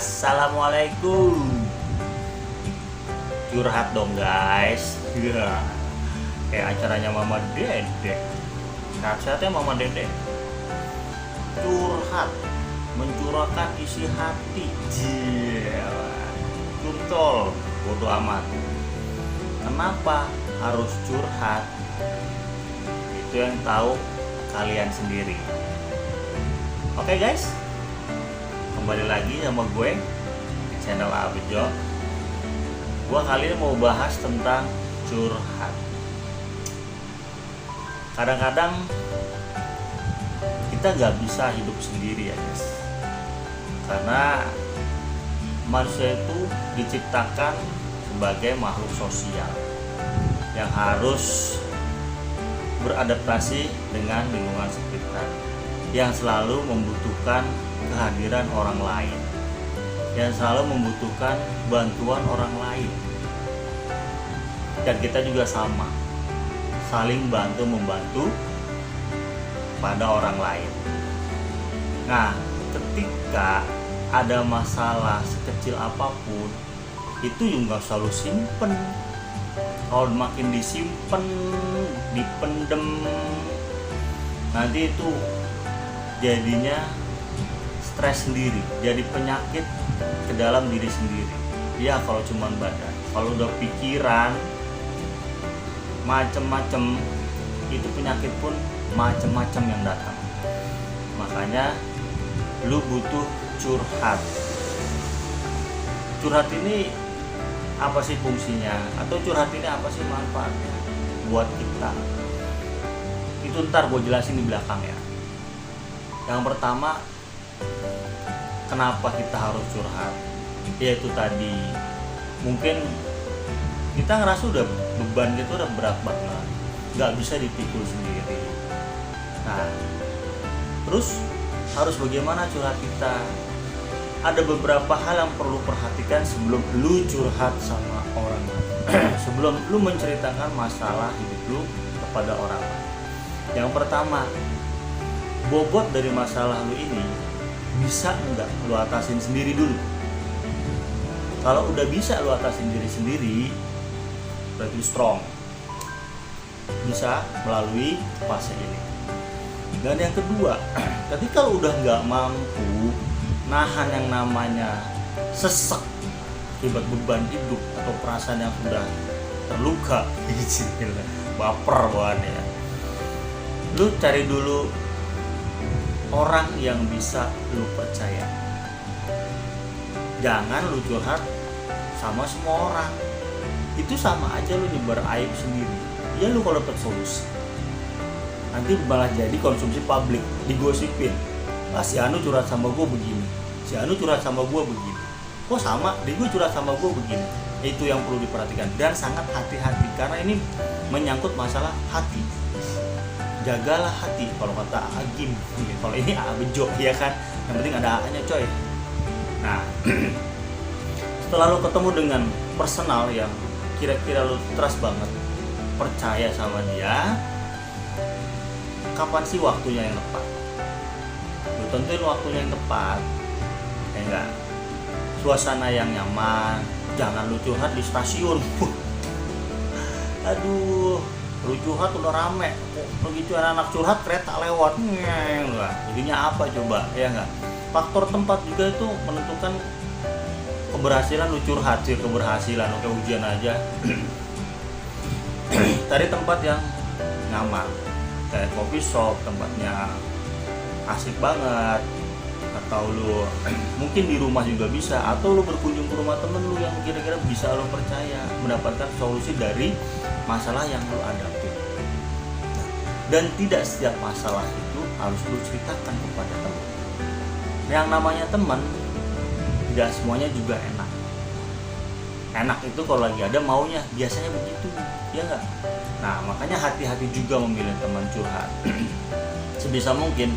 Assalamualaikum. Curhat dong guys. Ya, kayak acaranya Mama Dede. Sehat-sehatnya Mama Dede. Curhat, mencurahkan isi hati. Curcol, bodo amat. Kenapa harus curhat? Itu yang tahu kalian sendiri. Oke guys, kembali lagi sama gue di channel Abejo. Gue kali ini mau bahas tentang curhat. Kadang-kadang kita gak bisa hidup sendiri ya guys, karena manusia itu diciptakan sebagai makhluk sosial yang harus beradaptasi dengan lingkungan sekitar, yang selalu membutuhkan kehadiran orang lain, yang selalu membutuhkan bantuan orang lain. Dan kita juga sama, saling bantu-membantu pada orang lain. Nah, ketika ada masalah sekecil apapun, itu juga selalu simpen. Kalau makin disimpan, dipendem, nanti itu jadinya stres sendiri, jadi penyakit ke dalam diri sendiri. Ya kalau cuma badan, kalau udah pikiran macem-macem, itu penyakit pun macem-macem yang datang. Makanya lu butuh curhat. Curhat ini apa sih fungsinya, atau curhat ini apa sih manfaatnya buat kita? Itu ntar gue jelasin di belakang ya. Yang pertama, kenapa kita harus curhat? Yaitu tadi, mungkin kita ngerasa udah beban gitu udah berat banget, gak bisa dipikul sendiri. Nah, terus harus bagaimana curhat kita? Ada beberapa hal yang perlu perhatikan sebelum lu curhat sama orang lain. Sebelum lu menceritakan masalah hidup lu kepada orang lain. Yang pertama, bobot dari masalah lu ini bisa enggak lu atasin sendiri dulu. Kalau udah bisa lu atasin diri sendiri, berarti strong, bisa melalui fase ini. Dan yang kedua, ketika lu udah nggak mampu nahan yang namanya sesek akibat beban hidup atau perasaan yang sudah terluka, baper banget ya, lu cari dulu orang yang bisa lu percaya. Jangan lu curhat sama semua orang, itu sama aja lu nyebar aib sendiri. Ya lu kalau dapet solusi, nanti malah jadi konsumsi publik, digosipin. Si Anu curhat sama gue begini, si Anu curhat sama gue begini, kok sama, dia gue curhat sama gue begini. Itu yang perlu diperhatikan dan sangat hati-hati, karena ini menyangkut masalah hati. Jagalah hati, kalau kata Agim. Kalau ini Abejo ya kan, yang penting ada A-nya coy. Nah, setelah lo ketemu dengan personal yang kira-kira lo trust banget, percaya sama dia, kapan sih waktunya yang tepat? Lo tentuin waktunya yang tepat, ya enggak? Suasana yang nyaman, jangan lu curhat di stasiun. Aduh, lu curhat udah rame, begitu anak curhat kereta lewat, enggak. Jadinya apa coba, ya enggak? Faktor tempat juga itu menentukan keberhasilan lu curhat sih, keberhasilan. Kayak ujian aja. Cari tempat yang nyaman, kayak coffee shop, tempatnya asik banget, atau lu mungkin di rumah juga bisa, atau lu berkunjung ke rumah temen lu yang kira-kira bisa lu percaya, mendapatkan solusi dari masalah yang lu hadapi. Dan tidak setiap masalah itu harus lu ceritakan kepada teman. Yang namanya teman, tidak semuanya juga enak. Enak itu kalau lagi ada maunya, biasanya begitu, ya enggak? Nah, makanya hati-hati juga memilih teman curhat. Sebisa mungkin,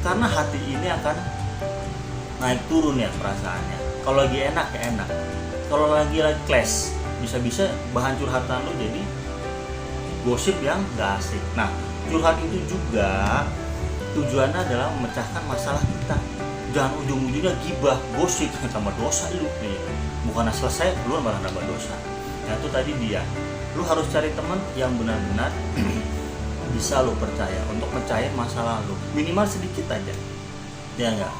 karena hati ini akan naik turun ya perasaannya. Kalau lagi enak ya enak, kalau lagi clash, bisa-bisa bahan curhatan lu jadi gosip yang gak asik. Nah, curhat itu juga tujuannya adalah memecahkan masalah kita. jangan ujung-ujungnya gibah, gosip, tambah dosa lu nih. Bukan selesai, lu malah nambah dosa. Nah itu tadi dia, lu harus cari teman yang benar-benar bisa lu percaya untuk mencair masa lalu, minimal sedikit aja, ya enggak.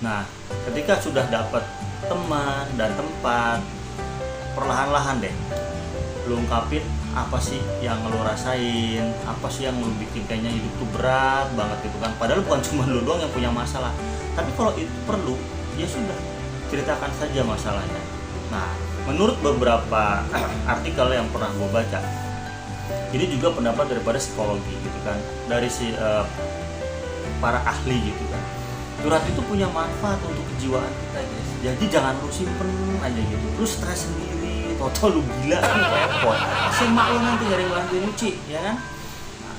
Nah ketika sudah dapat teman dan tempat, perlahan-lahan deh lu ungkapin apa sih yang lu rasain, apa sih yang lu bikin kayaknya hidup tuh berat banget gitu kan. Padahal bukan cuma lu doang yang punya masalah, tapi kalau itu perlu, ya sudah, ceritakan saja masalahnya. Nah, menurut beberapa artikel yang pernah gue baca, ini juga pendapat daripada psikologi gitu kan, dari para ahli gitu kan. Curhat itu punya manfaat untuk kejiwaan kita guys. Jadi jangan lu simpen aja gitu, lu stres sendiri, total lu gila, lu repot. Semak lu nanti gak ada yang bantuin lu, ya kan? Nah,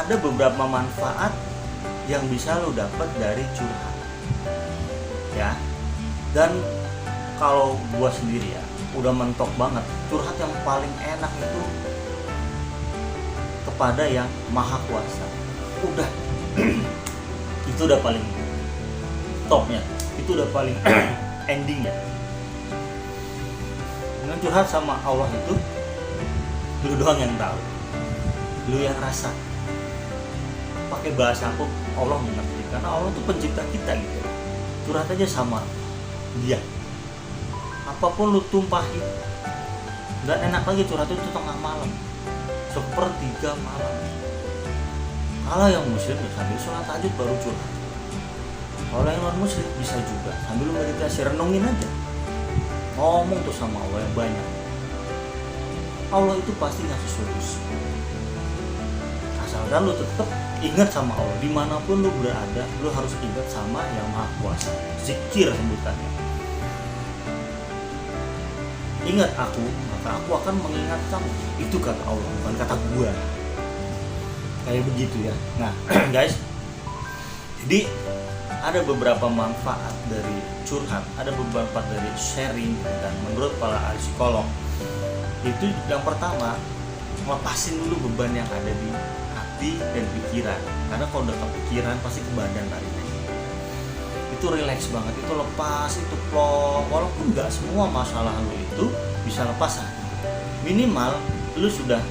ada beberapa manfaat yang bisa lu dapat dari curhat, ya. Dan kalau gua sendiri ya, udah mentok banget, curhat yang paling enak itu kepada yang maha kuasa. Udah itu udah paling topnya, itu udah paling endingnya. Dengan curhat sama Allah itu, lu doang yang tahu, lu yang rasa. Pakai bahasa aku, Allah mengerti, karena Allah tuh pencipta kita gitu. Curhat aja sama Dia, apapun lu tumpahin. Dan enak lagi curhat itu tengah malam, 1/3 malam. Kalau yang muslim ya sambil sholat tahajud baru curhat. Kalau yang non muslim bisa juga sambil lu meditasi, renungin aja, ngomong tuh sama Allah yang banyak. Allah itu pasti ngasih solusi, asalkan lu tetap ingat sama Allah. Dimanapun lu berada, lu harus ingat sama yang maha kuasa. Zikir sebutannya. Ingat aku, maka aku akan mengingat kamu. Itu kata Allah, bukan kata gua. Kayak begitu ya. Nah guys, jadi ada beberapa manfaat dari curhat, ada beberapa manfaat dari sharing. Dan menurut para ahli psikolog, itu yang pertama, lepasin dulu beban yang ada di hati dan pikiran. Karena kalau udah kepikiran pasti ke badan larinya. Itu relax banget, itu lepas, itu plong. Walaupun gak semua masalah lu itu bisa lepas, minimal lu sudah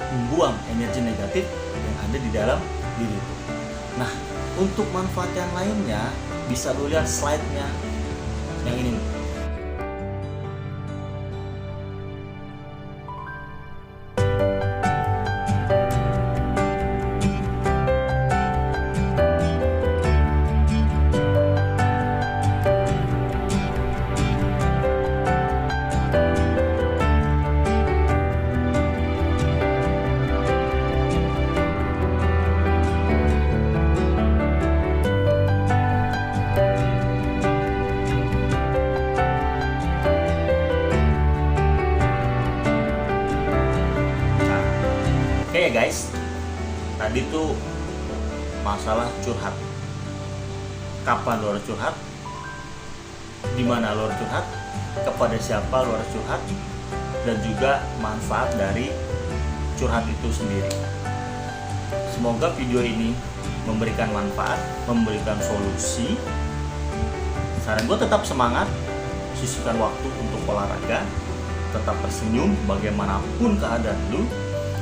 membuang energi negatif yang ada di dalam diri itu. Nah, untuk manfaat yang lainnya bisa lu lihat slide-nya yang ini. Oke ya guys, tadi tuh masalah curhat. Kapan lo harus curhat? Di mana lo harus curhat? Kepada siapa lo harus curhat? Dan juga manfaat dari curhat itu sendiri. Semoga video ini memberikan manfaat, memberikan solusi. Saran gue tetap semangat, sisihkan waktu untuk olahraga, tetap tersenyum bagaimanapun keadaan lu.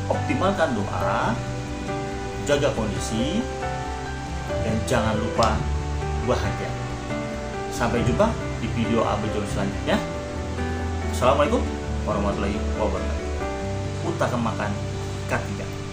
Optimalkan doa, jaga kondisi, dan jangan lupa bahagia. Sampai jumpa di video Abejol selanjutnya. Assalamualaikum warahmutulahi wabarakatuh. Utamakan K3.